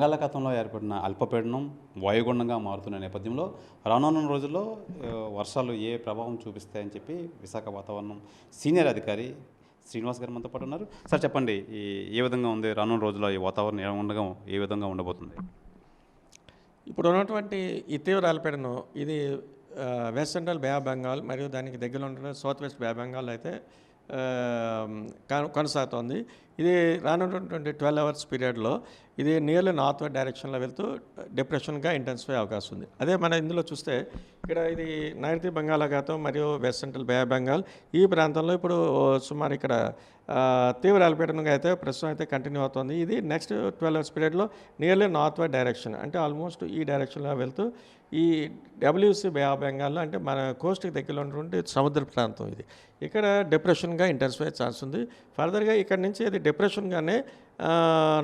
బంగాళాఖాతంలో ఏర్పడిన అల్పపీడనం వాయుగుండంగా మారుతున్న నేపథ్యంలో రానున్న రోజుల్లో వర్షాలు ఏ ప్రభావం చూపిస్తాయని చెప్పి విశాఖ వాతావరణం సీనియర్ అధికారి శ్రీనివాస్ గారు మనతో పాటు ఉన్నారు. సార్ చెప్పండి, ఏ విధంగా ఉంది రానున్న రోజుల్లో ఈ వాతావరణం ఏ విధంగా ఉండబోతుంది? ఇప్పుడు ఉన్నటువంటి ఈ తీవ్ర అల్పపీడనం ఇది west central Bay of Bengal మరియు దానికి దగ్గరలో ఉన్న south west Bay of Bengal అయితే కొనసాగుతోంది. ఇది రానున్నటువంటి 12 అవర్స్ పీరియడ్లో ఇది నియర్లీ నార్త్ వెస్ట్ డైరెక్షన్లో వెళ్తూ డిప్రెషన్గా ఇంటెన్సిఫై అవకాశం ఉంది. అదే మన ఇందులో చూస్తే ఇక్కడ ఇది నైరుతి బంగాళాఖాతం మరియు west central Bay of Bengal ఈ ప్రాంతంలో ఇప్పుడు సుమారు ఇక్కడ తీవ్ర అల్పపీడనంగా అయితే ప్రస్తుతం అయితే కంటిన్యూ అవుతుంది. ఇది నెక్స్ట్ 12 అవర్స్ పీరియడ్లో నియర్లీ నార్త్ వెస్ట్ డైరెక్షన్ అంటే ఆల్మోస్ట్ ఈ డైరెక్షన్లో వెళ్తూ ఈ డబ్ల్యూసీ బే ఆఫ్ బెంగాల్లో అంటే మన కోస్ట్కి దగ్గరలో ఉన్నటువంటి సముద్ర ప్రాంతం ఇది ఇక్కడ డిప్రెషన్గా ఇంటెన్సిఫై ఛాన్స్ ఉంది. ఫర్దర్గా ఇక్కడ నుంచి అది డిప్రెషన్గానే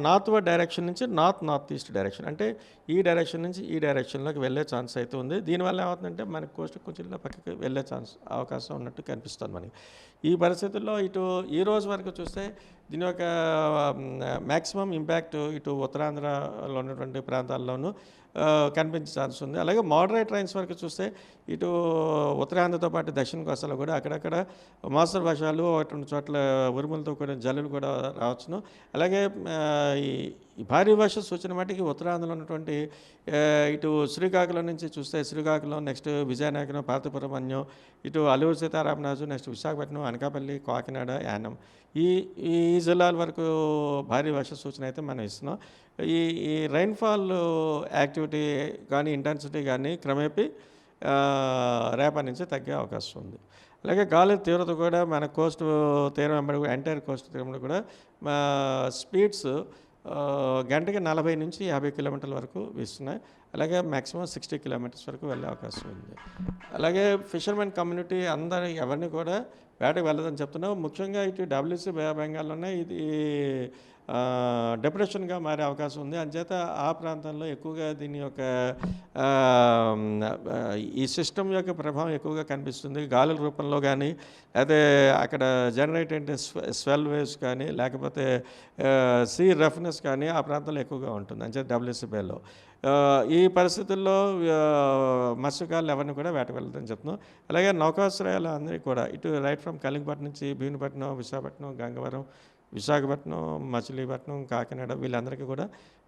నార్త్ వెస్ట్ డైరెక్షన్ నుంచి నార్త్ ఈస్ట్ డైరెక్షన్ అంటే ఈ డైరెక్షన్ నుంచి ఈ డైరెక్షన్లోకి వెళ్ళే ఛాన్స్ అయితే ఉంది. దీనివల్ల ఏమవుతుందంటే మనకి కోస్ట్ కొంచెం పక్కకి వెళ్ళే అవకాశం ఉన్నట్టు కనిపిస్తుంది మనకి. ఈ పరిస్థితుల్లో ఇటు ఈ రోజు వరకు చూస్తే దీని యొక్క మ్యాక్సిమం ఇంపాక్ట్ ఇటు ఉత్తరాంధ్రలో ఉన్నటువంటి ప్రాంతాల్లోనూ కనిపించే ఛాన్స్ ఉంది. అలాగే మోడరేట్ రైన్స్ వరకు చూస్తే ఇటు ఉత్తరాంధ్రతో పాటు దక్షిణ కోస్తాలో కూడా అక్కడక్కడ మోస్తరు వర్షాలు అటువంటి చోట్ల ఉరుములతో కూడా జల్లులు కూడా రావచ్చును. అలాగే ఈ భారీ వర్ష సూచన మటుకి ఉత్తరాంధ్రలో ఉన్నటువంటి ఇటు శ్రీకాకుళం నుంచి చూస్తే శ్రీకాకుళం నెక్స్ట్ విజయనగరం పార్తపురం అన్యం ఇటు అల్లూరు సీతారామరాజు నెక్స్ట్ విశాఖపట్నం అనకాపల్లి కాకినాడ యానం ఈ జిల్లాల వరకు భారీ వర్ష సూచన అయితే మనం ఇస్తున్నాం. ఈ రైన్ఫాల్ యాక్టివిటీ కానీ ఇంటెన్సిటీ కానీ క్రమేపీ రేపటి నుంచి తగ్గే అవకాశం ఉంది. అలాగే గాలి తీవ్రత కూడా మన కోస్ట్ తీరం వెంబడి ఎంటైర్ కోస్ట్ తీరం కూడా స్పీడ్స్ గంటకి 40 నుంచి 50 కిలోమీటర్ల వరకు వీస్తున్నాయి. అలాగే మ్యాక్సిమం 60 కిలోమీటర్స్ వరకు వెళ్ళే అవకాశం ఉంది. అలాగే ఫిషర్మెన్ కమ్యూనిటీ అందరూ ఎవరిని కూడా వేటకు వెళ్ళదని చెప్తున్నాం. ముఖ్యంగా ఇటు డబ్ల్యూసీ బే ఆఫ్ బెంగాల్లోనే ఇది డిప్రెషన్గా మారే అవకాశం ఉంది. అంచేత ఆ ప్రాంతంలో ఎక్కువగా దీని యొక్క ఈ సిస్టమ్ యొక్క ప్రభావం ఎక్కువగా కనిపిస్తుంది. గాలుల రూపంలో కానీ లేకపోతే అక్కడ జనరేట్ అంటే స్వెల్ వేవ్స్ కానీ లేకపోతే సీ రఫ్నెస్ కానీ ఆ ప్రాంతంలో ఎక్కువగా ఉంటుంది. అంచేత డబ్ల్యూసీ బేలో ఈ పరిస్థితుల్లో మత్స్యకారులు ఎవరిని కూడా వేటకు వెళ్తారని చెప్తున్నాం. అలాగే నౌకాశ్రయాలు అందరికీ కూడా ఇటు రైట్ ఫ్రమ్ కలింగపట్నం నుంచి భీమునిపట్నం విశాఖపట్నం గంగవరం విశాఖపట్నం మచిలీపట్నం కాకినాడ వీళ్ళందరికీ కూడా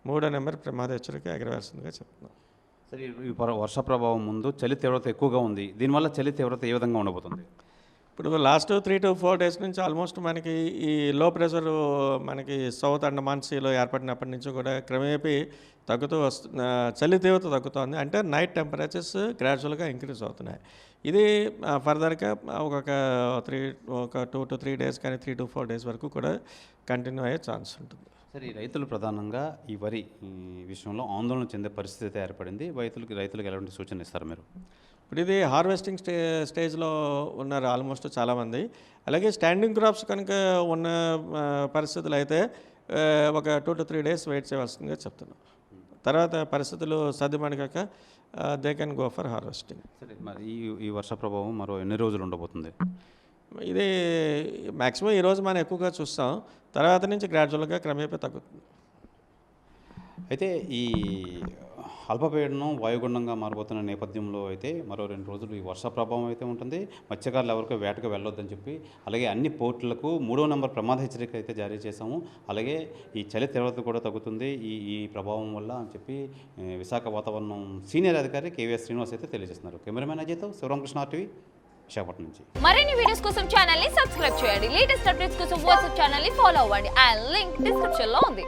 3వ నెంబర్ ప్రమాద హెచ్చరిక ఎగరవేస్తుందిగా చెప్తున్నాం. సరే, ఈ వర్ష ప్రభావం ముందు చలి తీవ్రత ఎక్కువగా ఉంది. దీనివల్ల చలి తీవ్రత ఏ విధంగా ఉండబోతుంది? ఇప్పుడు లాస్ట్ 3 to 4 డేస్ నుంచి ఆల్మోస్ట్ మనకి ఈ లో ప్రెషర్ మనకి సౌత్ అండమాన్ సీలో ఏర్పడినప్పటి నుంచి కూడా క్రమేపీ తగ్గుతూ చలి తీవ్రత తగ్గుతోంది. అంటే నైట్ టెంపరేచర్స్ గ్రాడ్యువల్గా ఇంక్రీజ్ అవుతున్నాయి. ఇది ఫర్దర్గా ఒక 2 to 3 డేస్ కానీ 3 to 4 డేస్ వరకు కూడా కంటిన్యూ అయ్యే ఛాన్స్ ఉంటుంది. సరే, రైతులు ప్రధానంగా ఈ వరి విషయంలో ఆందోళన చెందే పరిస్థితి ఏర్పడింది. రైతులకు ఎలాంటి సూచన ఇస్తారు మీరు? ఇప్పుడు ఇది హార్వెస్టింగ్ స్టేజ్లో ఉన్నారు ఆల్మోస్ట్ చాలామంది. అలాగే స్టాండింగ్ క్రాప్స్ కనుక ఉన్న పరిస్థితులు అయితే ఒక 2 to 3 డేస్ వెయిట్ చేయవలసిందిగా చెప్తున్నాం. తర్వాత పరిస్థితులు సర్దుమణిగాక they can go for harvesting. సరే, మరి ఈ వర్ష ప్రభావం మరో ఎన్ని రోజులు ఉండబోతుంది? ఇది మ్యాక్సిమం ఈరోజు మనం ఎక్కువగా చూస్తాం. తర్వాత నుంచి గ్రాడ్యువల్గా క్రమేపీ తగ్గుతుంది. అయితే ఈ అల్పపీడనం వాయుగుండంగా మారబోతున్న నేపథ్యంలో అయితే మరో 2 రోజులు ఈ వర్ష ప్రభావం అయితే ఉంటుంది. మత్స్యకారులు ఎవరికో వేటకు వెళ్ళొద్దని చెప్పి అలాగే అన్ని పోర్టులకు 3వ నెంబర్ ప్రమాద హెచ్చరిక అయితే జారీ చేశాము. అలాగే ఈ చలి తీవ్రత కూడా తగ్గుతుంది ఈ ప్రభావం వల్ల అని చెప్పి విశాఖ వాతావరణం సీనియర్ అధికారి కేవీఎస్ శ్రీనివాస్ అయితే తెలియజేస్తున్నారు. కెమెరామెన్ అజయ్తో శివరామకృష్ణ RTV విశాఖపట్నం నుంచి. మరిన్ని వీడియోస్ కోసం ఛానల్ ని సబ్స్క్రైబ్ చేయండి. లేటెస్ట్ అప్డేట్స్ కోసం వాట్సాప్ ఛానల్ ని ఫాలో అవ్వండి. ఆ లింక్ డిస్క్రిప్షన్ లో ఉంది.